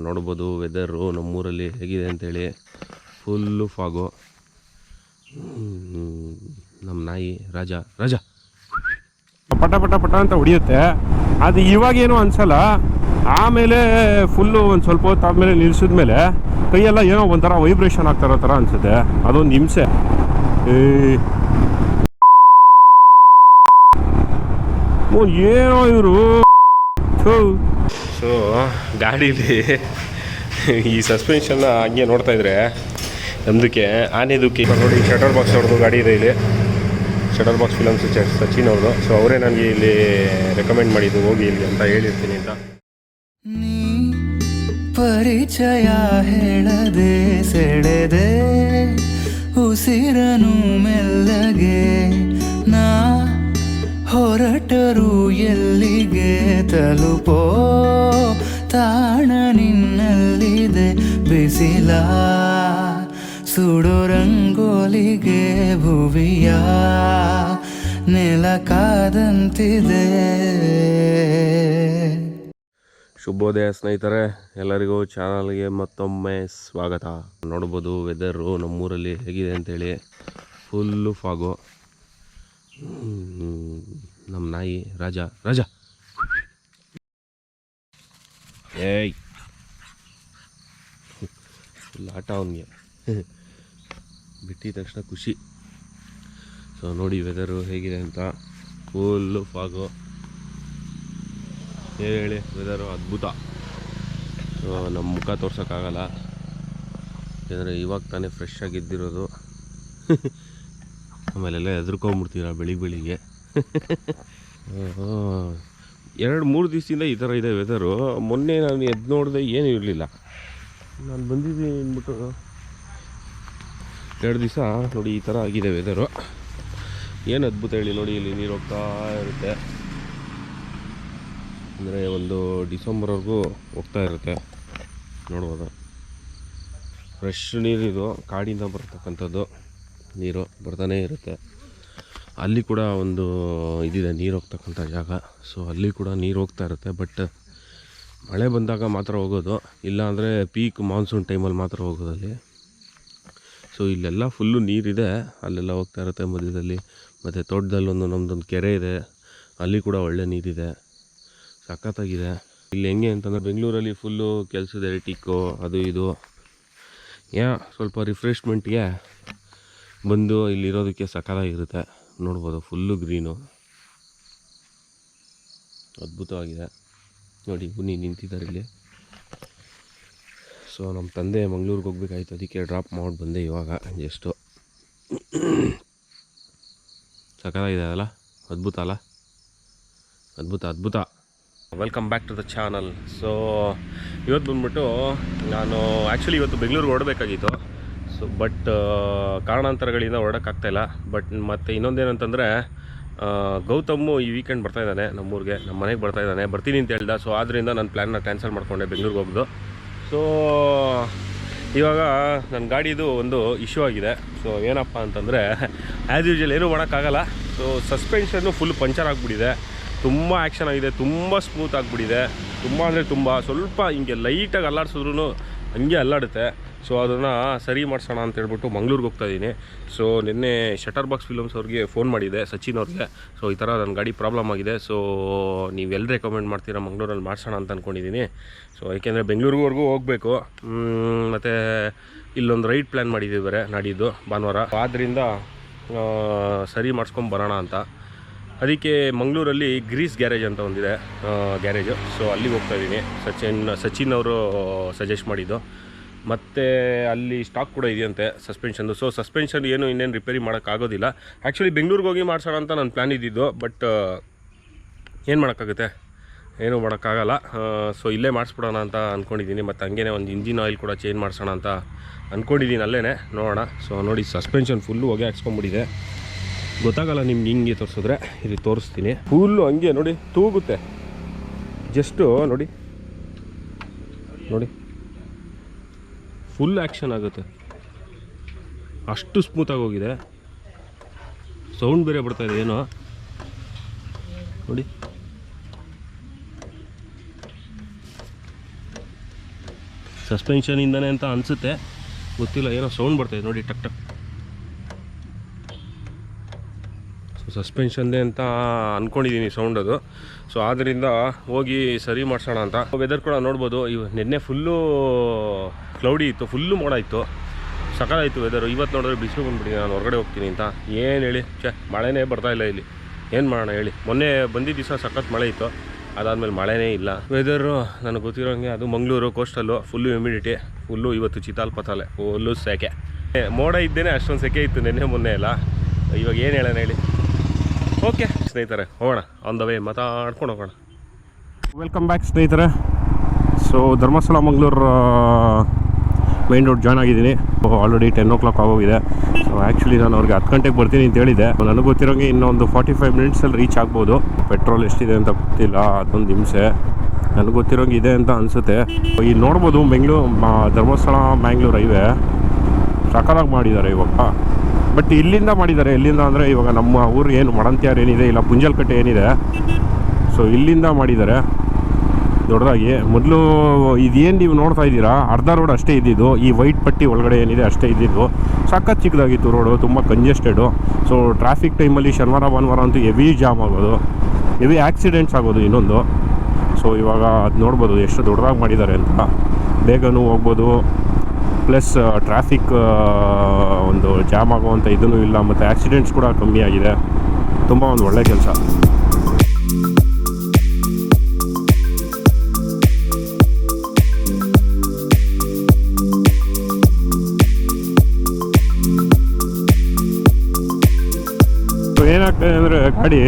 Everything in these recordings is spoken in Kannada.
ನೋಡ್ಬೋದು ವೆದರು ನಮ್ಮೂರಲ್ಲಿ ಹೇಗಿದೆ ಅಂತೇಳಿ. Full fog. ನಮ್ಮ ನಾಯಿ ರಾಜ ಪಟ ಪಟ ಪಟ ಅಂತ ಹೊಡಿಯುತ್ತೆ. ಅದು ಇವಾಗೇನು ಅನ್ಸಲ್ಲ, ಆಮೇಲೆ ಫುಲ್ಲು ಒಂದು ಸ್ವಲ್ಪ ಹೊತ್ತು ಆದಮೇಲೆ ನಿಲ್ಲಿಸಿದ್ಮೇಲೆ ಕೈಯೆಲ್ಲ ಏನೋ ಒಂಥರ ವೈಬ್ರೇಷನ್ ಆಗ್ತಾರೋ ಥರ ಅನಿಸುತ್ತೆ. ಅದೊಂದು ಹಿಂಸೆ. ಏನೋ ಇವರು. ಸೊ ಗಾಡೀಲಿ ಈ ಸಸ್ಪೆನ್ಷನ್ನ ಹಂಗೆ ನೋಡ್ತಾ ಇದ್ರೆ ನಮ್ದಕ್ಕೆ ಆನೆದಕ್ಕೆ ನೋಡಿ ಶಟರ್ ಬಾಕ್ಸ್ ಅವ್ರದ್ದು ಗಾಡಿ ಇದೆ ಇಲ್ಲಿ. ಶಟರ್ ಬಾಕ್ಸ್ ಫಿಲಮ್ಸ್ ಸಚಿನ್ ಅವ್ರದ್ದು. ಸೊ ಅವರೇ ನನಗೆ ಇಲ್ಲಿ ರೆಕಮೆಂಡ್ ಮಾಡಿದ್ದು ಹೋಗಿ ಇಲ್ಲಿ ಅಂತ ಹೇಳಿರ್ತೀನಿ ಅಂತ. ಪರಿಚಯ ಹೇಳದೆ ಸೆಳೆದೆ ಉಸಿರನು ಮೆಲ್ಲಗೆ ನಾ ಹೊರಟರು ಎಲ್ಲಿಗೆ ತಲುಪೋ ತಾಣ ನಿನ್ನಲ್ಲಿದೆ ಬಿಸಿಲ ಸುಡೋ ರಂಗೋಲಿಗೆ ಭುವಿಯ ನೆಲ ಕಾದಂತಿದೆ. ಶುಭೋದಯ ಸ್ನೇಹಿತರೆ, ಎಲ್ಲರಿಗೂ ಚಾನಲ್ಗೆ ಮತ್ತೊಮ್ಮೆ ಸ್ವಾಗತ. ನೋಡ್ಬೋದು ವೆದರು ನಮ್ಮೂರಲ್ಲಿ ಹೇಗಿದೆ ಅಂತೇಳಿ. Full fog. ನಮ್ಮ ನಾಯಿ ರಾಜ ಏಯ್ ಫುಲ್ ಆಟ ಅವನಿಗೆ. ಬಿಟ್ಟಿದ ತಕ್ಷಣ ಖುಷಿ. ಸೊ ನೋಡಿ ವೆದರು ಹೇಗಿದೆ ಅಂತ. Full fog. ಹೇಳಿ ವೆದರು ಅದ್ಭುತ. ಸೊ ನಮ್ಮ ಮುಖ ತೋರ್ಸೋಕ್ಕಾಗಲ್ಲ, ಯಾಕಂದರೆ ಇವಾಗ ತಾನೇ ಫ್ರೆಶ್ ಆಗಿದ್ದಿರೋದು. ಆಮೇಲೆಲ್ಲ ಹೆದರ್ಕೊಂಬಿಡ್ತೀರ ಬೆಳಿಗ್ಗೆ. 2-3 ದಿವಸದಿಂದ ಈ ಥರ ಇದೆ ವೆದರು. ಮೊನ್ನೆ ನಾನು ಎದ್ದು ನೋಡಿದೆ ಏನೂ ಇರಲಿಲ್ಲ. ನಾನು ಬಂದಿದ್ದೀನಿ ಅಂದ್ಬಿಟ್ಟು 2 ದಿವಸ ನೋಡಿ ಈ ಥರ ಆಗಿದೆ ವೆದರು. ಏನು ಅದ್ಭುತ ಹೇಳಿ. ನೋಡಿ ಇಲ್ಲಿ ನೀರು ಹೋಗ್ತಾ ಇರುತ್ತೆ, ಅಂದರೆ ಒಂದು ಡಿಸೆಂಬರ್ವರೆಗೂ ಹೋಗ್ತಾ ಇರುತ್ತೆ. ನೋಡ್ಬೋದು ಫ್ರೆಶ್ ನೀರಿದು, ಕಾಡಿಂದ ಬರ್ತಕ್ಕಂಥದ್ದು ನೀರು ಬರ್ತಾನೇ ಇರುತ್ತೆ. ಅಲ್ಲಿ ಕೂಡ ಒಂದು ಇದಿದೆ ನೀರು ಹೋಗ್ತಕ್ಕಂಥ ಜಾಗ. ಸೊ ಅಲ್ಲಿ ಕೂಡ ನೀರು ಹೋಗ್ತಾ ಇರುತ್ತೆ. ಬಟ್ ಮಳೆ ಬಂದಾಗ ಮಾತ್ರ ಹೋಗೋದು, ಇಲ್ಲಾಂದರೆ ಪೀಕ್ ಮಾನ್ಸೂನ್ ಟೈಮಲ್ಲಿ ಮಾತ್ರ ಹೋಗೋದು ಅಲ್ಲಿ. ಸೊ ಇಲ್ಲೆಲ್ಲ ಫುಲ್ಲು ನೀರಿದೆ, ಅಲ್ಲೆಲ್ಲ ಹೋಗ್ತಾ ಇರುತ್ತೆ ಮಧ್ಯದಲ್ಲಿ. ಮತ್ತು ತೋಟದಲ್ಲಿ ನಮ್ಮದೊಂದು ಕೆರೆ ಇದೆ, ಅಲ್ಲಿ ಕೂಡ ಒಳ್ಳೆ ನೀರಿದೆ, ಸಖತ್ತಾಗಿದೆ. ಇಲ್ಲಿ ಹೆಂಗೆ ಅಂತಂದರೆ ಬೆಂಗಳೂರಲ್ಲಿ ಫುಲ್ಲು ಕೆಲಸದ ಎಟಿಕ್ಕು ಅದು ಇದು, ಸ್ವಲ್ಪ ರಿಫ್ರೆಶ್ಮೆಂಟ್ಗೆ ಬಂದು ಇಲ್ಲಿರೋದಕ್ಕೆ ಸಖತ್ತಾಗಿರುತ್ತೆ. ನೋಡ್ಬೋದು ಫುಲ್ಲು ಗ್ರೀನು, ಅದ್ಭುತವಾಗಿದೆ. ನೋಡಿ ಬನ್ನಿ ನಿಂತಿದ್ದಾರೆ ಇಲ್ಲಿ. ಸೊ ನಮ್ಮ ತಂದೆ ಮಂಗಳೂರಿಗೆ ಹೋಗ್ಬೇಕಾಯ್ತು, ಅದಕ್ಕೆ ಡ್ರಾಪ್ ಮಾಡಿ ಬಂದೆ ಇವಾಗ ಜಸ್ಟು. ಸಖತ್ತಾಗಿದೆ ಅಲ್ಲ, ಅದ್ಭುತ ಅಲ್ಲ, ಅದ್ಭುತ. Welcome back to the channel. So ಇವತ್ತು ಬಂದ್ಬಿಟ್ಟು ನಾನು ಆ್ಯಕ್ಚುಲಿ ಇವತ್ತು ಬೆಂಗಳೂರಿಗೆ ಹೊರಡಬೇಕಾಗಿತ್ತು. ಸೊ ಬಟ್ ಕಾರಣಾಂತರಗಳಿಂದ ಹೊರಡೋಕ್ಕಾಗ್ತಾಯಿಲ್ಲ. ಬಟ್ ಮತ್ತು ಇನ್ನೊಂದೇನಂತಂದರೆ ಗೌತಮ್ಮು ಈ ವೀಕೆಂಡ್ ಬರ್ತಾಯಿದ್ದಾನೆ ನಮ್ಮೂರಿಗೆ, ನಮ್ಮ ಮನೆಗೆ ಬರ್ತೀನಿ ಅಂತ ಹೇಳ್ದ. ಸೊ ಆದ್ದರಿಂದ ನಾನು ಪ್ಲ್ಯಾನ್ನ ಕ್ಯಾನ್ಸಲ್ ಮಾಡಿಕೊಂಡೆ ಬೆಂಗಳೂರಿಗೆ ಹೋಗೋದು. ಸೊ ಇವಾಗ ನನ್ನ ಗಾಡಿದು ಒಂದು ಇಶ್ಯೂ ಆಗಿದೆ. ಸೊ ಏನಪ್ಪ ಅಂತಂದರೆ ಆ್ಯಸ್ ಯೂಶುವಲ್ ಏನೂ ಮಾಡೋಕ್ಕಾಗಲ್ಲ. ಸೊ ಸಸ್ಪೆನ್ಷನ್ನು ಫುಲ್ ಪಂಚರ್ ಆಗಿಬಿಟ್ಟಿದೆ. ತುಂಬ ಆ್ಯಕ್ಷನ್ ಆಗಿದೆ, ತುಂಬ ಸ್ಮೂತ್ ಆಗಿಬಿಟ್ಟಿದೆ. ತುಂಬ ಅಂದರೆ ತುಂಬ, ಸ್ವಲ್ಪ ಹಿಂಗೆ ಲೈಟಾಗಿ ಅಲ್ಲಾಡಿಸಿದ್ರೂ ಹಂಗೆ ಅಲ್ಲಾಡುತ್ತೆ. ಸೊ ಅದನ್ನು ಸರಿ ಮಾಡಿಸೋಣ ಅಂತ ಹೇಳ್ಬಿಟ್ಟು ಮಂಗ್ಳೂರಿಗೆ ಹೋಗ್ತಾಯಿದ್ದೀನಿ. ಸೊ ನಿನ್ನೆ ಶಟರ್ ಬಾಕ್ಸ್ ಫಿಲಮ್ಸ್ ಅವ್ರಿಗೆ ಫೋನ್ ಮಾಡಿದೆ, ಸಚಿನ್ ಅವ್ರಿಗೆ. ಸೊ ಈ ಥರ ನನ್ನ ಗಾಡಿ ಪ್ರಾಬ್ಲಮ್ ಆಗಿದೆ, ಸೊ ನೀವೆಲ್ಲ ರೆಕಮೆಂಡ್ ಮಾಡ್ತೀರಾ ಮಂಗ್ಳೂರಲ್ಲಿ ಮಾಡಿಸೋಣ ಅಂತ ಅಂದ್ಕೊಂಡಿದ್ದೀನಿ. ಸೊ ಏಕೆಂದರೆ ಬೆಂಗಳೂರಿವರೆಗೂ ಹೋಗಬೇಕು, ಮತ್ತು ಇಲ್ಲೊಂದು ರೈಡ್ ಪ್ಲ್ಯಾನ್ ಮಾಡಿದ್ದೀವಿ ಬೇರೆ ನಾಡಿದ್ದು ಭಾನುವಾರ. ಆದ್ದರಿಂದ ಸರಿ ಮಾಡಿಸ್ಕೊಂಬರೋಣ ಅಂತ. ಅದಕ್ಕೆ ಮಂಗಳೂರಲ್ಲಿ ಗ್ರೀಸ್ ಗ್ಯಾರೇಜ್ ಅಂತ ಒಂದಿದೆ ಗ್ಯಾರೇಜು. ಸೊ ಅಲ್ಲಿಗೆ ಹೋಗ್ತಾಯಿದ್ದೀನಿ. ಸಚಿನ್ ಅವರು ಸಜೆಸ್ಟ್ ಮಾಡಿದ್ದು. ಮತ್ತು ಅಲ್ಲಿ ಸ್ಟಾಕ್ ಕೂಡ ಇದೆಯಂತೆ ಸಸ್ಪೆನ್ಷನ್ದು. ಸೊ ಸಸ್ಪೆನ್ಷನ್ ಇನ್ನೇನು ರಿಪೇರಿ ಮಾಡೋಕ್ಕಾಗೋದಿಲ್ಲ. ಆ್ಯಕ್ಚುಲಿ ಬೆಂಗಳೂರಿಗೆ ಹೋಗಿ ಮಾಡ್ಸೋಣ ಅಂತ ನನ್ನ ಪ್ಲ್ಯಾನ್ ಇದ್ದಿದ್ದು. ಬಟ್ ಏನು ಮಾಡೋಕ್ಕಾಗುತ್ತೆ, ಏನೂ ಮಾಡೋಕ್ಕಾಗಲ್ಲ. ಸೊ ಇಲ್ಲೇ ಮಾಡಿಸ್ಬಿಡೋಣ ಅಂತ ಅಂದ್ಕೊಂಡಿದ್ದೀನಿ. ಮತ್ತು ಹಂಗೇ ಒಂದು ಇಂಜಿನ್ ಆಯಿಲ್ ಕೂಡ ಚೇಂಜ್ ಮಾಡಿಸೋಣ ಅಂತ ಅಂದ್ಕೊಂಡಿದ್ದೀನಿ, ಅಲ್ಲೇ ನೋಡೋಣ. ಸೊ ನೋಡಿ ಸಸ್ಪೆನ್ಷನ್ ಫುಲ್ಲು ಹೊಗೆ ಹಾಕ್ಸ್ಕೊಂಬಿಟ್ಟಿದೆ. ಗೊತ್ತಾಗಲ್ಲ ನಿಮ್ಗೆ ಹಿಂಗೆ ತೋರಿಸಿದ್ರೆ. ಇಲ್ಲಿ ತೋರಿಸ್ತೀನಿ. ಫುಲ್ಲು ಹಂಗೆ ನೋಡಿ ತೂಗುತ್ತೆ. ಜಸ್ಟು ನೋಡಿ ಫುಲ್ ಆ್ಯಕ್ಷನ್ ಆಗುತ್ತೆ, ಅಷ್ಟು ಸ್ಮೂತಾಗಿ ಹೋಗಿದೆ. ಸೌಂಡ್ ಬೇರೆ ಬರ್ತಾಯಿದೆ ಏನೋ ನೋಡಿ. ಸಸ್ಪೆನ್ಷನಿಂದನೇ ಅಂತ ಅನಿಸುತ್ತೆ, ಗೊತ್ತಿಲ್ಲ. ಏನೋ ಸೌಂಡ್ ಬರ್ತಾಯಿದೆ ನೋಡಿ, ಟಕ್ ಟಕ್. ಸೊ ಸಸ್ಪೆನ್ಷನ್ದೇ ಅಂತ ಅಂದ್ಕೊಂಡಿದ್ದೀನಿ ಸೌಂಡ್ ಅದು. ಸೊ ಆದ್ದರಿಂದ ಹೋಗಿ ಸರಿ ಮಾಡಿಸೋಣ ಅಂತ. ವೆದರ್ ಕೂಡ ನೋಡ್ಬೋದು, ನಿನ್ನೆ ಫುಲ್ಲು ಕ್ಲೌಡಿ ಇತ್ತು, ಫುಲ್ಲು ಮೋಡ ಇತ್ತು, ಸಕಾಲಾಯಿತು ವೆದರು. ಇವತ್ತು ನೋಡಿದ್ರೆ ಬಿಸಿಲು ಬಂದುಬಿಟ್ಟಿದೆ. ನಾನು ಹೊರಗಡೆ ಹೋಗ್ತೀನಿ ಅಂತ ಏನು ಹೇಳಿ, ಮಳೆನೇ ಬರ್ತಾಯಿಲ್ಲ ಇಲ್ಲಿ. ಏನು ಮಾಡೋಣ ಹೇಳಿ. ಮೊನ್ನೆ ಬಂದಿದ್ದ ದಿವಸ ಸಖತ್ ಮಳೆ ಇತ್ತು, ಅದಾದಮೇಲೆ ಮಳೆನೇ ಇಲ್ಲ. ವೆದರು ನನಗೆ ಗೊತ್ತಿರೋಂಗೆ ಅದು ಮಂಗಳೂರು ಕೋಸ್ಟಲ್ಲು, ಫುಲ್ಲು ಹ್ಯುಮಿಡಿಟಿ, ಫುಲ್ಲು ಇವತ್ತು ಚಿತಾಲ್ ಪತಾಲೆ, ಫುಲ್ಲು ಸೆಕೆ. ಮೋಡ ಇದ್ದೇನೆ ಅಷ್ಟೊಂದು ಸೆಕೆ ಇತ್ತು ನಿನ್ನೆ ಮೊನ್ನೆ ಎಲ್ಲ. ಇವಾಗ ಏನು ಹೇಳೋಣ ಹೇಳಿ. ಓಕೆ ಸ್ನೇಹಿತರೆ, ಹೋಗೋಣ ಆನ್ ದ ವೇ, ಮಾತಾಡ್ಕೊಂಡು ಹೋಗೋಣ. ವೆಲ್ಕಮ್ ಬ್ಯಾಕ್ ಸ್ನೇಹಿತರೆ. So Dharmasthala Mangaluru main road join ಆಗಿದ್ದೀನಿ. ಆಲ್ರೆಡಿ 10 o'clock ಆಗೋಗಿದೆ. ಸೊ ಆ್ಯಕ್ಚುಲಿ ನಾನು ಅವ್ರಿಗೆ 10 ಗಂಟೆಗೆ ಬರ್ತೀನಿ ಅಂತ ಹೇಳಿದೆ. ನನಗೆ ಗೊತ್ತಿರೋಂಗೆ ಇನ್ನೊಂದು 45 ಮಿನಿಟ್ಸಲ್ಲಿ ರೀಚ್ ಆಗ್ಬೋದು. ಪೆಟ್ರೋಲ್ ಎಷ್ಟಿದೆ ಅಂತ ಗೊತ್ತಿಲ್ಲ, ಅದೊಂದು ಹಿಂಸೆ. ನನಗೆ ಗೊತ್ತಿರೋಂಗೆ ಇದೆ ಅಂತ ಅನಿಸುತ್ತೆ. ಇಲ್ಲಿ ನೋಡ್ಬೋದು ಧರ್ಮಸ್ಥಳ ಮ್ಯಾಂಗ್ಳೂರ್ ಹೈವೇ ಸಕಾಲಾಗಿ ಮಾಡಿದ್ದಾರೆ ಇವಾಗ. ಬಟ್ ಇಲ್ಲಿಂದ ಮಾಡಿದ್ದಾರೆ. ಎಲ್ಲಿಂದ ಅಂದರೆ ಇವಾಗ ನಮ್ಮ ಊರು ಏನು ಮಡಂತ್ಯಾರು ಏನಿದೆ, ಇಲ್ಲ ಪುಂಜಲ್ಕಟ್ಟೆ ಏನಿದೆ, ಸೊ ಇಲ್ಲಿಂದ ಮಾಡಿದ್ದಾರೆ ದೊಡ್ಡದಾಗಿ. ಮೊದಲು ಇದೇನು ನೀವು ನೋಡ್ತಾ ಇದ್ದೀರಾ, ಅರ್ಧ ರೋಡ್ ಅಷ್ಟೇ ಇದ್ದಿದ್ದು. ಈ ವೈಟ್ ಪಟ್ಟಿ ಒಳಗಡೆ ಏನಿದೆ ಅಷ್ಟೇ ಇದ್ದಿದ್ದು. ಸಖತ್ ಚಿಕ್ಕದಾಗಿತ್ತು ರೋಡು, ತುಂಬ ಕಂಜೆಸ್ಟೆಡು. ಸೊ ಟ್ರಾಫಿಕ್ ಟೈಮಲ್ಲಿ ಶನಿವಾರ ಭಾನುವಾರ ಅಂತೂ ಹೆವಿ ಜಾಮ್ ಆಗೋದು, ಹೆವಿ ಆಕ್ಸಿಡೆಂಟ್ಸ್ ಆಗೋದು ಇನ್ನೊಂದು. ಸೊ ಇವಾಗ ಅದು ನೋಡ್ಬೋದು ಎಷ್ಟು ದೊಡ್ಡದಾಗಿ ಮಾಡಿದ್ದಾರೆ ಅಂತ. ಬೇಗನೂ ಹೋಗ್ಬೋದು, ಪ್ಲಸ್ ಟ್ರಾಫಿಕ್ ಒಂದು ಜಾಮ್ ಆಗುವಂಥ ಇದೂ ಇಲ್ಲ, ಮತ್ತು ಆಕ್ಸಿಡೆಂಟ್ಸ್ ಕೂಡ ಕಮ್ಮಿ ಆಗಿದೆ. ತುಂಬ ಒಂದು ಒಳ್ಳೆ ಕೆಲಸ. ಏನಾಗ್ತದೆ ಅಂದರೆ ಗಾಡಿ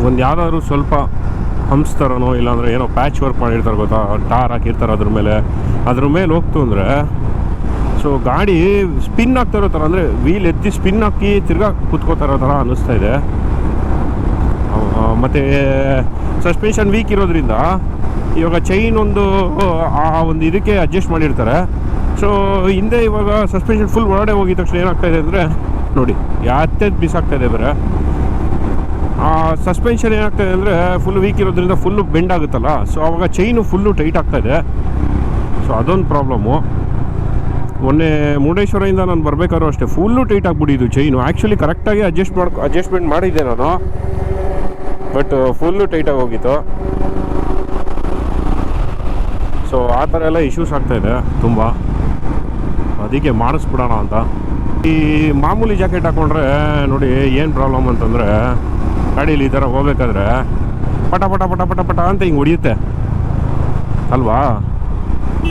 ಒಂದು ಯಾವುದಾದ್ರೂ ಸ್ವಲ್ಪ ಹಂಪ್ಸ್ತರನೋ, ಇಲ್ಲಾಂದರೆ ಏನೋ ಪ್ಯಾಚ್ ವರ್ಕ್ ಮಾಡಿರ್ತಾರೆ ಗೊತ್ತಾ, ಟಾರ್ ಹಾಕಿರ್ತಾರೆ ಅದ್ರ ಮೇಲೆ ಹೋಗ್ತು ಅಂದರೆ, ಸೊ ಗಾಡಿ ಸ್ಪಿನ್ ಆಗ್ತಾ ಇರೋ ಥರ, ಅಂದರೆ ವೀಲ್ ಎತ್ತಿ ಸ್ಪಿನ್ ಹಾಕಿ ತಿರ್ಗಾ ಕೂತ್ಕೋತಾ ಇರೋ ಥರ ಅನ್ನಿಸ್ತಾ ಇದೆ. ಮತ್ತು ಸಸ್ಪೆನ್ಷನ್ ವೀಕ್ ಇರೋದ್ರಿಂದ ಇವಾಗ ಚೈನ್ ಒಂದು ಇದಕ್ಕೆ ಅಡ್ಜಸ್ಟ್ ಮಾಡಿರ್ತಾರೆ. ಸೊ ಹಿಂದೆ ಇವಾಗ ಸಸ್ಪೆನ್ಷನ್ ಫುಲ್ ಒಳಗಡೆ ಹೋಗಿದ ತಕ್ಷಣ ಏನಾಗ್ತಾಯಿದೆ ಅಂದರೆ ನೋಡಿ, ಯಾತ್ತೆದು ಬಿಸಾಗ್ತಾಯಿದೆ ಬೇರೆ. ಸಸ್ಪೆನ್ಷನ್ ಏನಾಗ್ತಾಯಿದೆ ಅಂದರೆ ಫುಲ್ ವೀಕ್ ಇರೋದ್ರಿಂದ ಫುಲ್ಲು ಬೆಂಡ್ ಆಗುತ್ತಲ್ಲ, ಸೊ ಆವಾಗ ಚೈನು ಫುಲ್ಲು ಟೈಟ್ ಆಗ್ತಾಯಿದೆ. ಸೊ ಅದೊಂದು ಪ್ರಾಬ್ಲಮ್ಮು. ಮೊನ್ನೆ ಮುರುಡೇಶ್ವರದಿಂದ ನಾನು ಬರಬೇಕಾದ್ರೂ ಅಷ್ಟೇ ಫುಲ್ಲು ಟೈಟ್ ಆಗಿಬಿಟ್ಟಿದ್ದು ಚೈನು. ಆ್ಯಕ್ಚುಲಿ ಕರೆಕ್ಟಾಗಿ ಅಡ್ಜಸ್ಟ್ಮೆಂಟ್ ಮಾಡಿದ್ದೆ ನಾನು, ಬಟ್ ಫುಲ್ಲು ಟೈಟಾಗಿ ಹೋಗಿತ್ತು. ಸೊ ಆ ಥರ ಎಲ್ಲ ಇಶ್ಯೂಸ್ ಆಗ್ತಾಯಿದೆ ತುಂಬ, ಅದಕ್ಕೆ ಮಾಡಿಸ್ಬಿಡೋಣ ಅಂತ. ಈ ಮಾಮೂಲಿ ಜಾಕೆಟ್ ಹಾಕ್ಕೊಂಡ್ರೆ ನೋಡಿ ಏನು ಪ್ರಾಬ್ಲಮ್ ಅಂತಂದರೆ, ಗಾಡೀಲಿ ಈ ಥರ ಹೋಗ್ಬೇಕಾದ್ರೆ ಪಟ ಪಟ ಪಟ ಪಟ ಪಟ ಅಂತ ಹಿಂಗೆ ಹೊಡಿಯುತ್ತೆ ಅಲ್ವಾ.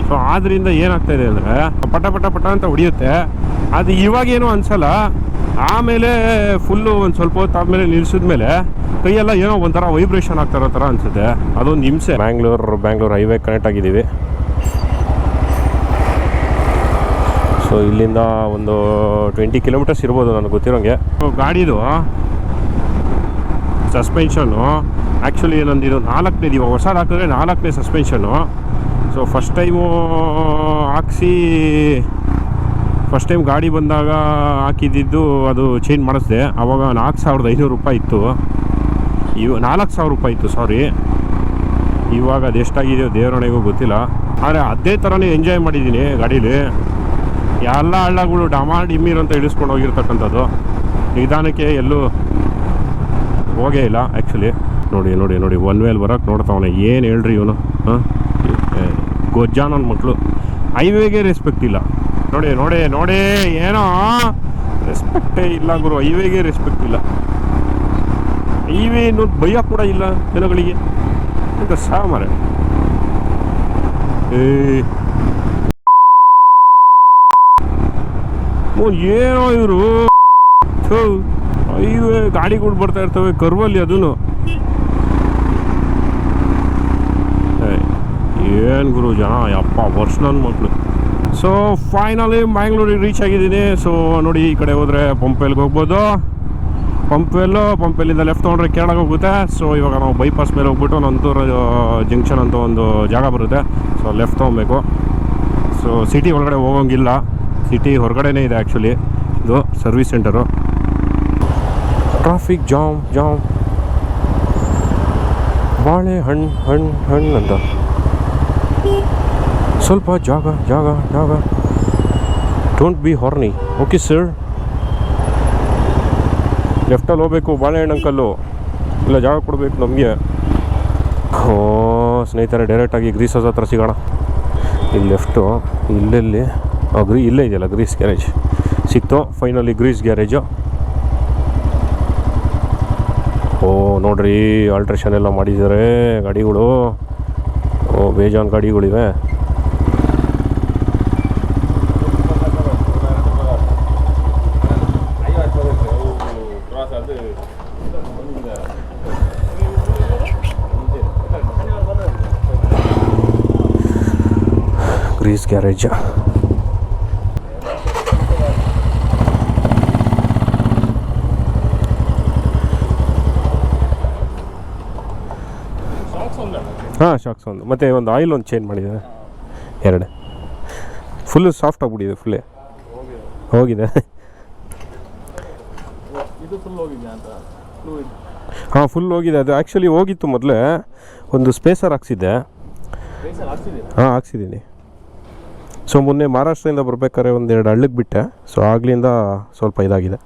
ಸೊ ಆದ್ದರಿಂದ ಏನಾಗ್ತಾಯಿದೆ ಅಂದರೆ ಪಟ ಪಟ ಪಟ ಅಂತ ಹೊಡಿಯುತ್ತೆ. ಅದು ಇವಾಗೇನೂ ಅನಿಸಲ್ಲ, ಆಮೇಲೆ ಫುಲ್ಲು ಒಂದು ಸ್ವಲ್ಪ ಹೊತ್ತು ಆದಮೇಲೆ ನಿಲ್ಲಿಸಿದ್ಮೇಲೆ ಕೈಯೆಲ್ಲ ಏನೋ ಒಂಥರ ವೈಬ್ರೇಷನ್ ಆಗ್ತಾರೋ ಥರ ಅನಿಸುತ್ತೆ. ಅದೊಂದು ಹಿಂಸೆ. ಬ್ಯಾಂಗ್ಳೂರ್ ಹೈವೇ ಕನೆಕ್ಟ್ ಆಗಿದ್ದೀವಿ. ಸೊ ಇಲ್ಲಿಂದ ಒಂದು 20 ಕಿಲೋಮೀಟರ್ಸ್ ಇರ್ಬೋದು ನನಗೆ ಗೊತ್ತಿರೋಂಗೆ. ಗಾಡಿದು ಸಸ್ಪೆನ್ಷನ್ನು ಆ್ಯಕ್ಚುಲಿ ನಂದಿದು 4ನೇದು, ಇವಾಗ ಹೊಸದು ಹಾಕಿದ್ರೆ 4ನೇ ಸಸ್ಪೆನ್ಷನ್ನು. ಸೊ ಫಸ್ಟ್ ಟೈಮ್ ಗಾಡಿ ಬಂದಾಗ ಹಾಕಿದ್ದು ಅದು ಚೇಂಜ್ ಮಾಡಿಸ್ದೆ. ಆವಾಗ 4,500 ರೂಪಾಯಿ ಇತ್ತು, 4,000 ರೂಪಾಯಿ ಇತ್ತು, ಸಾರಿ. ಇವಾಗ ಅದು ಎಷ್ಟಾಗಿದೆಯೋ ದೇವರಣೆಗೂ ಗೊತ್ತಿಲ್ಲ. ಆದರೆ ಅದೇ ಥರನೇ ಎಂಜಾಯ್ ಮಾಡಿದ್ದೀನಿ ಗಾಡೀಲಿ. ಎಲ್ಲ ಹಳ್ಳಗಳು ಡಿಮ್ಮೀರ್ ಅಂತ ಇಳಿಸ್ಕೊಂಡು ಹೋಗಿರ್ತಕ್ಕಂಥದ್ದು. ನಿಧಾನಕ್ಕೆ ಎಲ್ಲೂ ಹೋಗೇ ಇಲ್ಲ ಆ್ಯಕ್ಚುಲಿ. ನೋಡಿ ಒನ್ ವೇಲ್ ಬರೋಕ್ಕೆ ನೋಡ್ತಾವನೆ. ಏನು ಹೇಳ್ರಿ ಇವನು, ಗೊಜ್ಜ ನನ್ನ ಮಕ್ಕಳು. ಹೈವೇಗೆ ರೆಸ್ಪೆಕ್ಟ್ ಇಲ್ಲ. ನೋಡಿ ಏನೋ ರೆಸ್ಪೆಕ್ಟೇ ಇಲ್ಲ ಗುರು, ಹೈವೇಗೆ ರೆಸ್ಪೆಕ್ಟ್ ಇಲ್ಲ. ಹೈವೇ ಅನ್ನೋದು ಭಯ ಕೂಡ ಇಲ್ಲ ಜನಗಳಿಗೆ ಅಂತ ಸಾಮಾರೆ. ಏನೋ ಇವರು ಹೈವೇ ಗಾಡಿಗಳು ಬರ್ತಾ ಇರ್ತವೆ ಕರ್ವಲ್ಲಿ, ಅದೂ ಏನು ಗುರು ಜನ, ಯಪ್ಪ ವರ್ಷ ನನ್ನ ಮಕ್ಕಳು. ಸೊ ಫೈನಲಿ ಮ್ಯಾಂಗ್ಳೂರಿಗೆ ರೀಚ್ ಆಗಿದ್ದೀನಿ. ಸೊ ನೋಡಿ, ಈ ಕಡೆ ಹೋದರೆ ಪಂಪ್ವೆಲ್ಗೆ ಹೋಗ್ಬೋದು. ಪಂಪ್ವೆಲ್ಲಿಂದ ಲೆಫ್ಟ್ ತೊಗೊಂಡ್ರೆ ಕೇರಳಕ್ಕೆ ಹೋಗುತ್ತೆ. ಸೊ ಇವಾಗ ನಾವು ಬೈಪಾಸ್ ಮೇಲೆ ಹೋಗ್ಬಿಟ್ಟು ನಂತೂರ್ ಜಂಕ್ಷನ್ ಅಂತ ಒಂದು ಜಾಗ ಬರುತ್ತೆ. ಸೊ ಲೆಫ್ಟ್ ತೊಗೊಬೇಕು. ಸೊ ಸಿಟಿ ಒಳಗಡೆ ಹೋಗೋಂಗಿಲ್ಲ, ಸಿಟಿ ಹೊರಗಡೆನೇ ಇದೆ ಆ್ಯಕ್ಚುಲಿ ಇದು ಸರ್ವಿಸ್ ಸೆಂಟರು. ಟ್ರಾಫಿಕ್ ಜಾಮ್ ಬಾಳೆ ಹಣ್ಣು ಅಂತ ಸ್ವಲ್ಪ ಜಾಗ ಜಾಗ ಜಾಗ. Don't be horny. Okay sir. ಲೆಫ್ಟಲ್ಲಿ ಹೋಗ್ಬೇಕು, ಬಾಳೆಹಣ್ಣು ಅಂಕಲ್ಲು. ಇಲ್ಲ ಜಾಗ ಕೊಡಬೇಕು ನಮಗೆ. ಸ್ನೇಹಿತರೆ, ಡೈರೆಕ್ಟಾಗಿ ಗ್ರೀಸ್ ಹೌಸ್ ಹತ್ರ ಸಿಗೋಣ. ಇಲ್ಲಿ ಲೆಫ್ಟು, ಇಲ್ಲೆಲ್ಲಿ ಇಲ್ಲೇ ಇದೆಯಲ್ಲ ಗ್ರೀಸ್ ಗ್ಯಾರೇಜ್. ಸಿಕ್ತು ಫೈನಲಿ ಗ್ರೀಸ್ ಗ್ಯಾರೇಜು. ನೋಡ್ರಿ, ಆಲ್ಟ್ರೇಷನ್ ಎಲ್ಲ ಮಾಡಿದ್ದಾರೆ ಗಾಡಿಗಳು. ಬೇಜಾನ್ ಗಾಡಿಗಳಿವೆ. Grease garage. ಹಾಂ, ಶಾಕ್ಸ್ ಒಂದು, ಮತ್ತು ಒಂದು ಆಯಿಲ್ ಒಂದು ಚೇಂಜ್ ಮಾಡಿದ್ದಾರೆ. ಎರಡು ಫುಲ್ಲು ಸಾಫ್ಟ್ ಆಗಿಬಿಟ್ಟಿದೆ. ಫುಲ್ಲೇ ಹೋಗಿದೆ. ಹಾಂ, ಫುಲ್ ಹೋಗಿದೆ. ಅದು ಆ್ಯಕ್ಚುಲಿ ಹೋಗಿತ್ತು ಮೊದಲೇ. ಒಂದು ಸ್ಪೇಸರ್ ಹಾಕ್ಸಿದ್ದೆ. ಹಾಂ, ಹಾಕ್ಸಿದ್ದೀನಿ. ಸೊ ಮೊನ್ನೆ ಮಹಾರಾಷ್ಟ್ರದಿಂದ ಬರ್ಬೇಕಾದ್ರೆ ಒಂದೆರಡು ಹಳ್ಳಕ್ಕೆ ಬಿಟ್ಟೆ. ಸೊ ಆಗ್ಲಿಂದ ಸ್ವಲ್ಪ ಇದಾಗಿದೆ.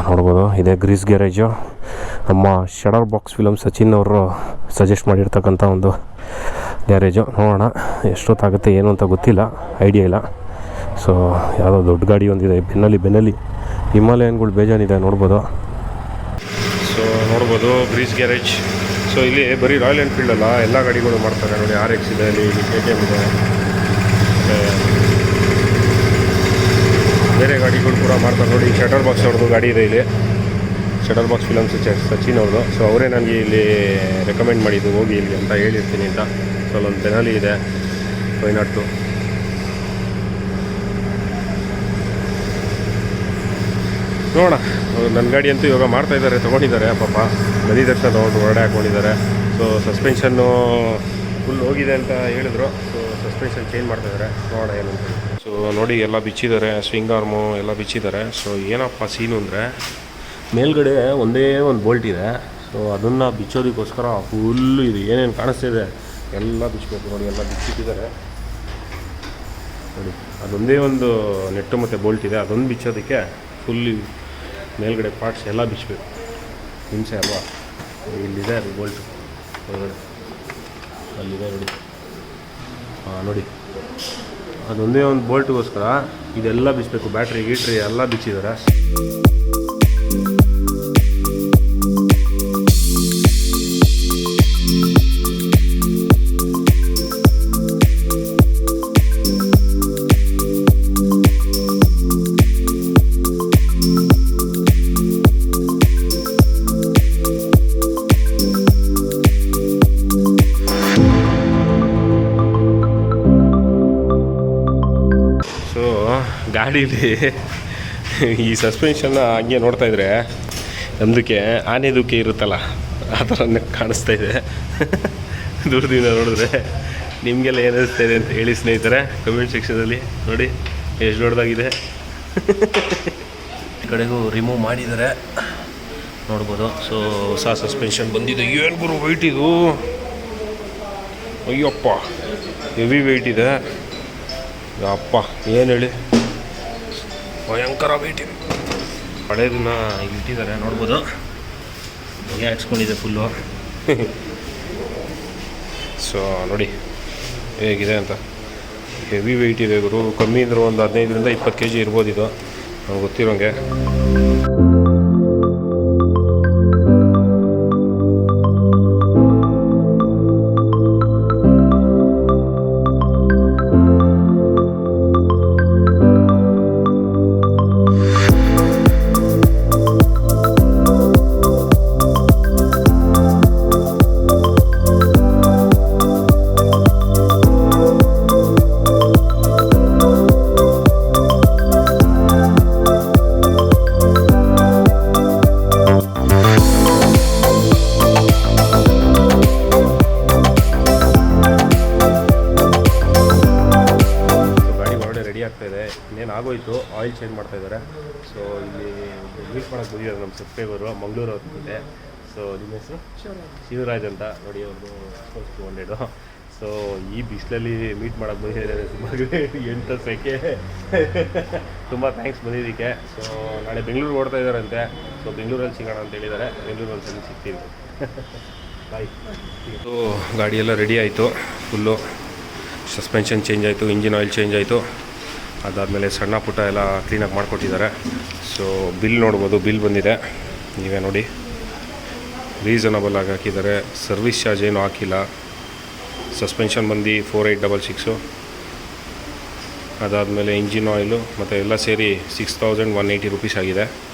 ನೋಡ್ಬೋದು, ಇದೇ ಗ್ರೀಸ್ ಗ್ಯಾರೇಜು. ನಮ್ಮ ಶಡರ್ ಬಾಕ್ಸ್ ಫಿಲಮ್ ಸಚಿನ್ ಅವರು ಸಜೆಸ್ಟ್ ಮಾಡಿರ್ತಕ್ಕಂಥ ಒಂದು ಗ್ಯಾರೇಜು. ನೋಡೋಣ ಎಷ್ಟೊತ್ತಾಗುತ್ತೆ ಏನು ಅಂತ ಗೊತ್ತಿಲ್ಲ, ಐಡಿಯಾ ಇಲ್ಲ. ಸೊ ಯಾವುದೋ ದೊಡ್ಡ ಗಾಡಿ ಒಂದಿದೆ ಬೆನ್ನಲ್ಲಿ ಹಿಮಾಲಯನ್ಗಳು ಬೇಜಾನಿದೆ ನೋಡ್ಬೋದು. ಸೊ ನೋಡ್ಬೋದು ಗ್ರೀಸ್ ಗ್ಯಾರೇಜ್. ಸೊ ಇಲ್ಲಿ ಬರೀ ರಾಯಲ್ ಎನ್ಫೀಲ್ಡ್ ಅಲ್ಲ, ಎಲ್ಲ ಗಾಡಿಗಳು ಮಾಡ್ತಾರೆ ನೋಡಿ. RX ಇದೆ, ಇಲ್ಲಿ KTM ಇದೆ, ಬೇರೆ ಗಾಡಿಗಳು ಕೂಡ ಮಾಡ್ತಾರೆ ನೋಡಿ. ಶಟರ್ ಬಾಕ್ಸ್ ಅವ್ರದ್ದು ಗಾಡಿ ಇದೆ ಇಲ್ಲಿ, ಶಟರ್ ಬಾಕ್ಸ್ ಫಿಲಮ್ಸ್ ಸಚಿನ್ ಅವ್ರದ್ದು. ಸೊ ಅವರೇ ನನಗೆ ಇಲ್ಲಿ ರೆಕಮೆಂಡ್ ಮಾಡಿದ್ದು ಹೋಗಿ ಇಲ್ಲಿ ಅಂತ ಹೇಳಿರ್ತೀನಿ ಅಂತ. ಸೊ ಅಲ್ಲೊಂದು ಬೆನಾಲಿ ಇದೆ, 502. ನೋಡೋಣ. ನನ್ನ ಗಾಡಿ ಅಂತೂ ಇವಾಗ ಮಾಡ್ತಾಯಿದ್ದಾರೆ, ತೊಗೊಂಡಿದ್ದಾರೆ ಪಾಪ. ನದಿ ದರ್ಶನ ತೊಗೊಂಡು ಹೊರಡೆ ಹಾಕ್ಕೊಂಡಿದ್ದಾರೆ. ಸೊ ಸಸ್ಪೆನ್ಷನ್ನು ಫುಲ್ ಹೋಗಿದೆ ಅಂತ ಹೇಳಿದ್ರು. ಸೊ ಸಸ್ಪೆನ್ಷನ್ ಚೇಂಜ್ ಮಾಡ್ತಾಯಿದ್ದಾರೆ, ನೋಡೋಣ ಏನಂತ. ಸೊ ನೋಡಿ, ಎಲ್ಲ ಬಿಚ್ಚಿದ್ದಾರೆ, ಸ್ವಿಂಗ್ ಆರ್ಮು ಎಲ್ಲ ಬಿಚ್ಚಿದ್ದಾರೆ. ಸೊ ಏನಪ್ಪ ಸೀನು ಅಂದರೆ, ಮೇಲ್ಗಡೆ ಒಂದೇ ಒಂದು ಬೋಲ್ಟ್ ಇದೆ. ಸೊ ಅದನ್ನು ಬಿಚ್ಚೋದಕ್ಕೋಸ್ಕರ ಫುಲ್ಲು ಇದು ಏನೇನು ಕಾಣಿಸ್ತಿದೆ ಎಲ್ಲ ಬಿಚ್ಚಬೇಕು ನೋಡಿ. ಎಲ್ಲ ಬಿಚ್ಚಿಟ್ಟಿದ್ದಾರೆ ನೋಡಿ. ಅದೊಂದೇ ಒಂದು ನೆಟ್ಟು ಮತ್ತು ಬೋಲ್ಟ್ ಇದೆ, ಅದೊಂದು ಬಿಚ್ಚೋದಕ್ಕೆ ಫುಲ್ ಮೇಲ್ಗಡೆ ಪಾರ್ಟ್ಸ್ ಎಲ್ಲ ಬಿಚ್ಚಬೇಕು. ಹಿಂಸೆ ಅಲ್ವಾ. ಇಲ್ಲಿದೆ ಅದು ಬೋಲ್ಟು ಹೊರಗಡೆ, ಅಲ್ಲಿದೆ ನೋಡಿ. ನೋಡಿ, ಅದೊಂದೇ ಒಂದು ಬೋಲ್ಟ್ಗೋಸ್ಕರ ಇದೆಲ್ಲ ಬಿಚ್ಚಬೇಕು. ಬ್ಯಾಟ್ರಿ ಗೀಟ್ರಿ ಎಲ್ಲ ಬಿಚ್ಚಿದ್ದಾರೆ. ಗಾಡೀಲಿ ಈ ಸಸ್ಪೆನ್ಷನ್ನ ಹಂಗೆ ನೋಡ್ತಾಯಿದ್ರೆ ನಮ್ಮದಕ್ಕೆ ಆನೆದಕ್ಕೆ ಇರುತ್ತಲ್ಲ ಆ ಥರನೇ ಕಾಣಿಸ್ತಾ ಇದೆ ದೂರದಿಂದ ನೋಡಿದ್ರೆ. ನಿಮಗೆಲ್ಲ ಏನಿಸ್ತಾ ಇದೆ ಅಂತ ಹೇಳಿ ಸ್ನೇಹಿತರೆ ಕಮೆಂಟ್ ಸೆಕ್ಷನಲ್ಲಿ. ನೋಡಿ ಎಷ್ಟು ದೊಡ್ಡದಾಗಿದೆ. ಈ ಕಡೆಗೂ ರಿಮೂವ್ ಮಾಡಿದ್ದಾರೆ ನೋಡ್ಬೋದು. ಸೊ ಹೊಸ ಸಸ್ಪೆನ್ಷನ್ ಬಂದಿದೆ. ಏನು ಗುರು ವೆಯ್ಟ್ ಇದು, ಅಯ್ಯಪ್ಪ ಹೆವಿ ವೆಯ್ಟ್ ಇದೆ ಅಪ್ಪ, ಏನು ಹೇಳಿ, ಭಯಂಕರ ವೆಯ್ಟ್ ಇದೆ. ಹಳೇದನ್ನ ಇಲ್ಲಿ ಇಟ್ಟಿದ್ದಾರೆ ನೋಡ್ಬೋದು. ಹೊಗೆ ಹಾಕ್ಸ್ಕೊಂಡಿದೆ ಫುಲ್ಲು. ಸೊ ನೋಡಿ ಹೇಗಿದೆ ಅಂತ. ಹೆವಿ ವೆಯ್ಟ್ ಇದೆ ಗುರು. ಕಮ್ಮಿ ಅಂದ್ರೆ ಒಂದು 15ರಿಂದ 20 kg ಇರ್ಬೋದು ಇದು, ನನಗೆ ಗೊತ್ತಿರೋಂಗೆ. ಆಗೋಯ್ತು. ಆಯಿಲ್ ಚೇಂಜ್ ಮಾಡ್ತಾಯಿದ್ದಾರೆ. ಸೊ ಇಲ್ಲಿ ಮೀಟ್ ಮಾಡೋಕ್ಕೆ ಬಂದಿದ್ದಾರೆ ನಮ್ಮ ಸಬ್ಸ್ಕ್ರೈಬರು, ಮಂಗಳೂರು ಅವ್ರ ಜೊತೆ. ಸೊ ನಿಮ್ಮ ಹೆಸರು ಶಿವರಾಜ್ ಅಂತ ನೋಡಿ, ಅವ್ರದ್ದು 200. ಸೊ ಈ ಬಿಸಿಲಲ್ಲಿ ಮೀಟ್ ಮಾಡೋಕ್ಕೆ ಬಂದಿದ್ದಾರೆ ತುಂಬ ಎಂಟು ಸೆಕೆ ತುಂಬ ಥ್ಯಾಂಕ್ಸ್ ಬಂದಿದ್ದಕ್ಕೆ. ಸೊ ನಾಳೆ ಬೆಂಗಳೂರು ಓಡ್ತಾ ಇದ್ದಾರಂತೆ. ಸೊ ಬೆಂಗಳೂರಲ್ಲಿ ಸಿಗೋಣ ಅಂತ ಹೇಳಿದ್ದಾರೆ. ಬೆಂಗಳೂರಲ್ಲಿ ಸರಿ ಸಿಗ್ತೀವಿ. ಬಾಯ್. ಸೊ ಗಾಡಿಯೆಲ್ಲ ರೆಡಿ ಆಯಿತು. ಫುಲ್ಲು ಸಸ್ಪೆನ್ಷನ್ ಚೇಂಜ್ ಆಯಿತು, ಇಂಜಿನ್ ಆಯಿಲ್ ಚೇಂಜ್ ಆಯಿತು. ಅದಾದಮೇಲೆ ಸಣ್ಣ ಪುಟ್ಟ ಎಲ್ಲ ಕ್ಲೀನಾಗಿ ಮಾಡಿಕೊಟ್ಟಿದ್ದಾರೆ. ಸೊ ಬಿಲ್ ನೋಡ್ಬೋದು, ಬಿಲ್ ಬಂದಿದೆ, ನೀವೇ ನೋಡಿ. ರೀಸನಬಲ್ ಆಗಿ ಹಾಕಿದ್ದಾರೆ. ಸರ್ವಿಸ್ ಚಾರ್ಜ್ ಏನೂ ಹಾಕಿಲ್ಲ. ಸಸ್ಪೆನ್ಷನ್ ಬಂದು 4866. ಅದಾದಮೇಲೆ ಇಂಜಿನ್ ಆಯಿಲು ಮತ್ತು ಎಲ್ಲ ಸೇರಿ 6180 ರುಪೀಸ್ ಆಗಿದೆ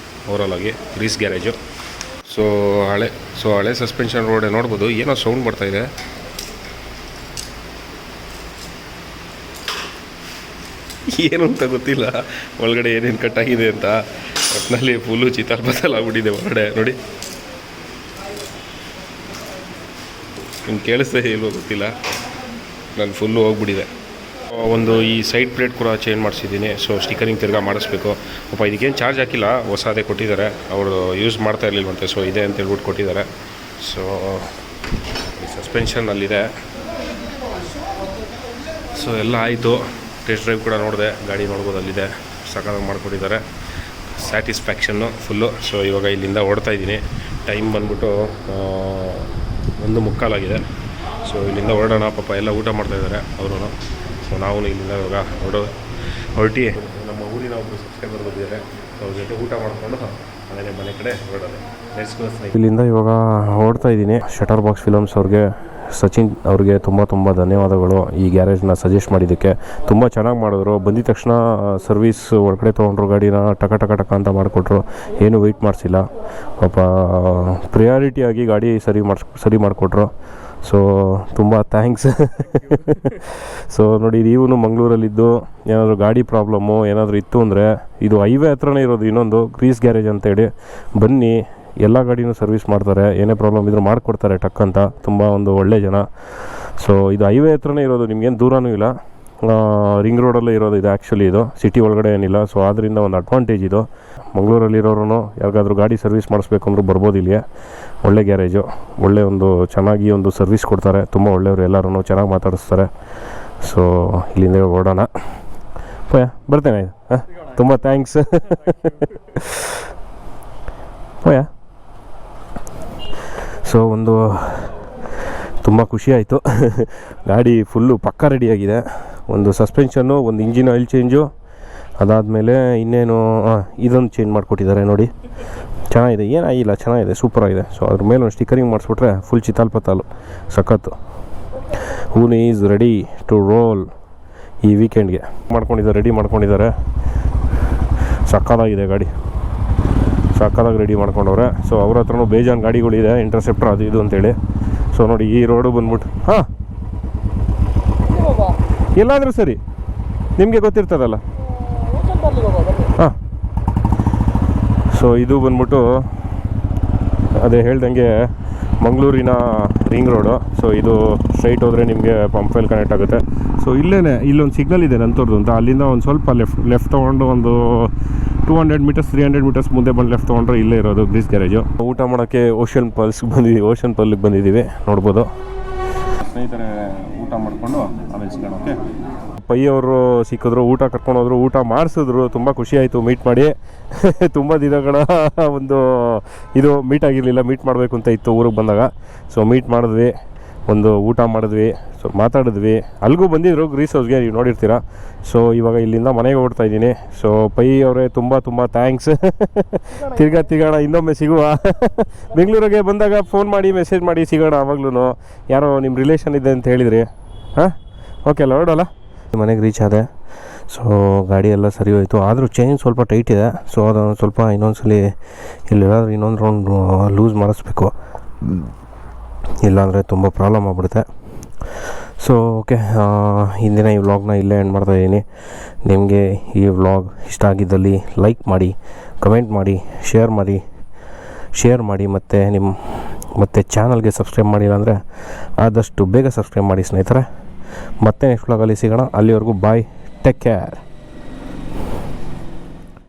ಓವರಾಲ್ ಆಗಿ. Grease garage. ಸೊ ಹಳೆ ಸಸ್ಪೆನ್ಷನ್ ರೋಡೆ ನೋಡ್ಬೋದು. ಏನೋ ಸೌಂಡ್ ಬರ್ತಾಯಿದೆ. ಏನು ಅಂತ ಗೊತ್ತಿಲ್ಲ, ಒಳಗಡೆ ಏನೇನು ಕಟ್ಟಾಗಿದೆ ಅಂತ. ಒಟ್ಟಿನಲ್ಲಿ ಫುಲ್ಲು ಚಿತ್ತಾಲ್ ಆಗ್ಬಿಟ್ಟಿದೆ ಹೊರಗಡೆ ನೋಡಿ. ನಿಮ್ಗೆ ಕೇಳಿಸ್ತಾ ಇಲ್ವೋ ಗೊತ್ತಿಲ್ಲ, ನಾನು ಫುಲ್ಲು ಹೋಗ್ಬಿಟ್ಟಿದೆ. ಒಂದು ಈ ಸೈಡ್ ಪ್ಲೇಟ್ ಕೂಡ ಚೇಂಜ್ ಮಾಡಿಸಿದ್ದೀನಿ. ಸೊ ಸ್ಟಿಕರಿಂಗ್ ತಿರ್ಗಾ ಮಾಡಿಸ್ಬೇಕು. ಪಾಪ ಇದಕ್ಕೇನು ಚಾರ್ಜ್ ಹಾಕಿಲ್ಲ, ಹೊಸದೇ ಕೊಟ್ಟಿದ್ದಾರೆ. ಅವರು ಯೂಸ್ ಮಾಡ್ತಾ ಇರಲಿಲ್ವಂತೆ. ಸೊ ಇದೆ ಅಂತ ಹೇಳ್ಬಿಟ್ಟು ಕೊಟ್ಟಿದ್ದಾರೆ. ಸೊ ಈ ಸಸ್ಪೆನ್ಷನ್ ಅಲ್ಲಿದೆ. ಸೊ ಎಲ್ಲ ಆಯಿತು. ಟೆಸ್ಟ್ ಡ್ರೈವ್ ಕೂಡ ನೋಡಿದೆ, ಗಾಡಿ ನೋಡ್ಬೋದು ಅಲ್ಲಿದೆ. ಸಕಾಲಾಗಿ ಮಾಡಿಕೊಟ್ಟಿದ್ದಾರೆ. Satisfaction full. ಸೊ ಇವಾಗ ಇಲ್ಲಿಂದ ಓಡ್ತಾ ಇದ್ದೀನಿ. ಟೈಮ್ ಬಂದ್ಬಿಟ್ಟು 1:15 ಸೊ ಇಲ್ಲಿಂದ ಹೊರಡೋಣ. ಪಾಪ ಎಲ್ಲ ಊಟ ಮಾಡ್ತಾಯಿದ್ದಾರೆ ಅವರು. ಸೊ ನಾವು ಇಲ್ಲಿಂದ ಇವಾಗ ಹೊರಟಿ ನಮ್ಮ ಊರಿನ ಒಬ್ಬರು ಸಬ್ಸ್ಕ್ರೈಬರ್ ಬಂದಿದ್ದಾರೆ. ಸೊ ಅವ್ರ ಜೊತೆ ಊಟ ಮಾಡಿಕೊಂಡು ಅದೇ ಮನೆ ಕಡೆ ಹೊರಡೋದೆ. ಇಲ್ಲಿಂದ ಇವಾಗ ಓಡ್ತಾ ಇದ್ದೀನಿ. ಶಟರ್ ಬಾಕ್ಸ್ ಫಿಲಮ್ಸ್ ಅವ್ರಿಗೆ, ಸಚಿನ್ ಅವ್ರಿಗೆ ತುಂಬ ಧನ್ಯವಾದಗಳು ಈ ಗ್ಯಾರೇಜ್ನ ಸಜೆಸ್ಟ್ ಮಾಡಿದ್ದಕ್ಕೆ. ತುಂಬ ಚೆನ್ನಾಗಿ ಮಾಡಿದ್ರು. ಬಂದಿದ ತಕ್ಷಣ ಸರ್ವಿಸ್ ಒಳಗಡೆ ತೊಗೊಂಡ್ರು, ಗಾಡಿನ ಟಕ ಅಂತ ಮಾಡಿಕೊಟ್ರು. ಏನು ವೆಯ್ಟ್ ಮಾಡಿಸಿಲ್ಲ. ಪಾಪ ಪ್ರಿಯಾರಿಟಿಯಾಗಿ ಗಾಡಿ ಸರಿ ಮಾಡಿಕೊಟ್ರು. ಸೊ ತುಂಬ ಥ್ಯಾಂಕ್ಸ್. ಸೊ ನೋಡಿ, ನೀವು ಮಂಗಳೂರಲ್ಲಿದ್ದು ಏನಾದರೂ ಗಾಡಿ ಪ್ರಾಬ್ಲಮ್ಮು ಏನಾದರೂ ಇತ್ತು ಅಂದರೆ ಇದು ಹೈವೇ ಹತ್ರನೇ ಇರೋದು ಇನ್ನೊಂದು ಗ್ರೀಸ್ ಗ್ಯಾರೇಜ್ ಅಂತೇಳಿ. ಬನ್ನಿ, ಎಲ್ಲ ಗಾಡಿನೂ ಸರ್ವಿಸ್ ಮಾಡ್ತಾರೆ. ಏನೇ ಪ್ರಾಬ್ಲಮ್ ಇದ್ರೂ ಮಾಡಿಕೊಡ್ತಾರೆ ಟಕ್ ಅಂತ. ತುಂಬ ಒಂದು ಒಳ್ಳೆ ಜನ. ಸೊ ಇದು ಹೈವೇ ಹತ್ರನೇ ಇರೋದು, ನಿಮಗೇನು ದೂರನೂ ಇಲ್ಲ. ರಿಂಗ್ ರೋಡಲ್ಲೇ ಇರೋದು ಇದು. ಆ್ಯಕ್ಚುಲಿ ಇದು ಸಿಟಿ ಒಳಗಡೆ ಏನಿಲ್ಲ. ಸೊ ಆದ್ದರಿಂದ ಒಂದು ಅಡ್ವಾಂಟೇಜ್ ಇದು. ಮಂಗಳೂರಲ್ಲಿರೋರು ಯಾರಿಗಾದ್ರೂ ಗಾಡಿ ಸರ್ವಿಸ್ ಮಾಡಿಸ್ಬೇಕು ಅಂದರೂ ಬರ್ಬೋದು ಇಲ್ಲಿಗೆ. ಒಳ್ಳೆ ಗ್ಯಾರೇಜು, ಒಳ್ಳೆ ಒಂದು ಚೆನ್ನಾಗಿ ಒಂದು ಸರ್ವಿಸ್ ಕೊಡ್ತಾರೆ. ತುಂಬ ಒಳ್ಳೆಯವರು, ಎಲ್ಲರೂ ಚೆನ್ನಾಗಿ ಮಾತಾಡಿಸ್ತಾರೆ. ಸೊ ಇಲ್ಲಿಂದ ಓಡೋಣ. ಬರ್ತೇನೆ. ತುಂಬ ಥ್ಯಾಂಕ್ಸ್. ಸೊ ಒಂದು ತುಂಬ ಖುಷಿ ಆಯಿತು. ಗಾಡಿ ಫುಲ್ಲು ಪಕ್ಕಾ ರೆಡಿಯಾಗಿದೆ. ಒಂದು ಸಸ್ಪೆನ್ಷನ್ನು, ಒಂದು ಇಂಜಿನ್ ಆಯಿಲ್ ಚೇಂಜು, ಅದಾದಮೇಲೆ ಇನ್ನೇನು ಇದೊಂದು ಚೇಂಜ್ ಮಾಡಿಕೊಟ್ಟಿದ್ದಾರೆ ನೋಡಿ. ಚೆನ್ನಾಗಿದೆ, ಏನಾಗಿಲ್ಲ, ಚೆನ್ನಾಗಿದೆ, ಸೂಪರಾಗಿದೆ. ಸೊ ಅದ್ರ ಮೇಲೆ ಒಂದು ಸ್ಟಿಕರಿಂಗ್ ಮಾಡಿಸ್ಬಿಟ್ರೆ ಫುಲ್ ಚಿತ್ತಾಲ್ ಸಖತ್ತು. ಹೂನ್ ಈಸ್ ರೆಡಿ ಟು ರೋಲ್ ಈ ವೀಕೆಂಡ್ಗೆ ರೆಡಿ ಮಾಡ್ಕೊಂಡಿದ್ದಾರೆ. ಸಕ್ಕತ್ತಾಗಿದೆ ಗಾಡಿ, ಸಕ್ಕತ್ತಾಗಿ ರೆಡಿ ಮಾಡ್ಕೊಂಡವ್ರೆ. ಸೊ ಅವ್ರ ಹತ್ರನೂ ಬೇಜಾನ್ ಗಾಡಿಗಳಿದೆ, ಇಂಟರ್ಸೆಪ್ಟರ್ ಅದು ಇದು ಅಂತೇಳಿ. ಸೊ ನೋಡಿ, ಈ ರೋಡು ಬಂದ್ಬಿಟ್ಟು ಎಲ್ಲಾದರೂ ಸರಿ ನಿಮಗೆ ಗೊತ್ತಿರ್ತದಲ್ಲ. ಸೊ ಇದು ಬಂದ್ಬಿಟ್ಟು ಅದೇ ಹೇಳ್ದಂಗೆ ಮಂಗಳೂರಿನ ರಿಂಗ್ ರೋಡು. ಸೊ ಇದು ಸ್ಟ್ರೈಟ್ ಹೋದರೆ ನಿಮಗೆ ಪಂಪ್ವೆಲ್ ಕನೆಕ್ಟ್ ಆಗುತ್ತೆ. ಸೊ ಇಲ್ಲೊಂದು ಸಿಗ್ನಲ್ ಇದೆ ನಂತೂರ್ದು ಅಂತ. ಅಲ್ಲಿಂದ ಒಂದು ಸ್ವಲ್ಪ ಲೆಫ್ಟ್ ತೊಗೊಂಡು ಒಂದು 200 ಮೀಟರ್ಸ್ 300 ಮೀಟರ್ಸ್ ಮುಂದೆ ಬಂದು ಲೆಫ್ಟ್ ತೊಗೊಂಡ್ರೆ ಇಲ್ಲೇ ಇರೋದು ಗ್ರೀಸ್ ಗ್ಯಾರೇಜು. ಊಟ ಮಾಡೋಕ್ಕೆ ಓಷನ್ ಪಲ್ಗೆ ಬಂದಿದ್ದೀವಿ, ನೋಡ್ಬೋದು. ಸ್ನೇಹಿತರೆ ಊಟ ಮಾಡಿಕೊಂಡು ಆಮೇಲೆ ಸಿಗೋಣ. ಓಕೆ. ಪೈಯವರು ಸಿಕ್ಕಿದ್ರು, ಊಟ ಕರ್ಕೊಂಡೋದ್ರು, ಊಟ ಮಾಡಿಸಿದ್ರು. ತುಂಬ ಖುಷಿ ಆಯಿತು ಮೀಟ್ ಮಾಡಿ. ತುಂಬ ದಿನಗಳ ಒಂದು ಇದು ಮೀಟ್ ಆಗಿರಲಿಲ್ಲ, ಮೀಟ್ ಮಾಡಬೇಕು ಅಂತ ಇತ್ತು ಊರಿಗೆ ಬಂದಾಗ. ಸೊ ಮೀಟ್ ಮಾಡಿದ್ವಿ, ಒಂದು ಊಟ ಮಾಡಿದ್ವಿ, ಸೊ ಮಾತಾಡಿದ್ವಿ. ಅಲ್ಲಿಗೂ ಬಂದಿದ್ರು ಗ್ರೀಸ್ ಹೌಸ್ಗೆ, ನೀವು ನೋಡಿರ್ತೀರ. ಸೊ ಇವಾಗ ಇಲ್ಲಿಂದ ಮನೆಗೆ ಓಡ್ತಾ ಇದ್ದೀನಿ. ಸೊ ಪೈ ಅವರೇ ತುಂಬ ಥ್ಯಾಂಕ್ಸ್. ತಿರ್ಗಾಣ, ಇನ್ನೊಮ್ಮೆ ಸಿಗುವ. ಬೆಂಗಳೂರಿಗೆ ಬಂದಾಗ ಫೋನ್ ಮಾಡಿ ಮೆಸೇಜ್ ಮಾಡಿ ಸಿಗೋಣ. ಆವಾಗ್ಲೂ ಯಾರೋ ನಿಮ್ಮ ರಿಲೇಷನ್ ಇದೆ ಅಂತ ಹೇಳಿದ್ರಿ. ಓಕೆ ಅಲ್ಲ, ಹೊರಡೋಲ್ಲ. ಮನೆಗೆ ರೀಚ್ ಆದೆ. ಸೊ ಗಾಡಿ ಎಲ್ಲ ಸರಿ ಹೋಯಿತು. ಆದರೂ ಚೈನ್ ಸ್ವಲ್ಪ ಟೈಟ್ ಇದೆ. ಸೊ ಅದನ್ನು ಸ್ವಲ್ಪ ಇನ್ನೊಂದ್ಸಲಿ ಇಲ್ಲೆಲ್ಲಾದ್ರೂ ಇನ್ನೊಂದು ರೌಂಡ್ ಲೂಸ್ ಮಾಡಿಸ್ಬೇಕು, ಇಲ್ಲಾಂದರೆ ತುಂಬ ಪ್ರಾಬ್ಲಮ್ ಆಗ್ಬಿಡುತ್ತೆ. ಸೊ ಓಕೆ, ಇಂದಿನ ಈ ವ್ಲಾಗ್ನ ಇಲ್ಲೇ ಎಂಡ್ ಮಾಡ್ತಾಯಿದ್ದೀನಿ. ನಿಮಗೆ ಈ ವ್ಲಾಗ್ ಇಷ್ಟ ಆಗಿದ್ದಲ್ಲಿ ಲೈಕ್ ಮಾಡಿ, ಕಮೆಂಟ್ ಮಾಡಿ, ಶೇರ್ ಮಾಡಿ ಮತ್ತು ಚಾನಲ್ಗೆ ಸಬ್ಸ್ಕ್ರೈಬ್ ಮಾಡಿಲ್ಲ ಅಂದರೆ ಆದಷ್ಟು ಬೇಗ ಸಬ್ಸ್ಕ್ರೈಬ್ ಮಾಡಿ ಸ್ನೇಹಿತರೆ. ಮತ್ತೆ ನೆಕ್ಸ್ಟ್ ವ್ಲಾಗಲ್ಲಿ ಸಿಗೋಣ. ಅಲ್ಲಿವರೆಗೂ ಬಾಯ್, ಟೇಕ್ ಕೇರ್.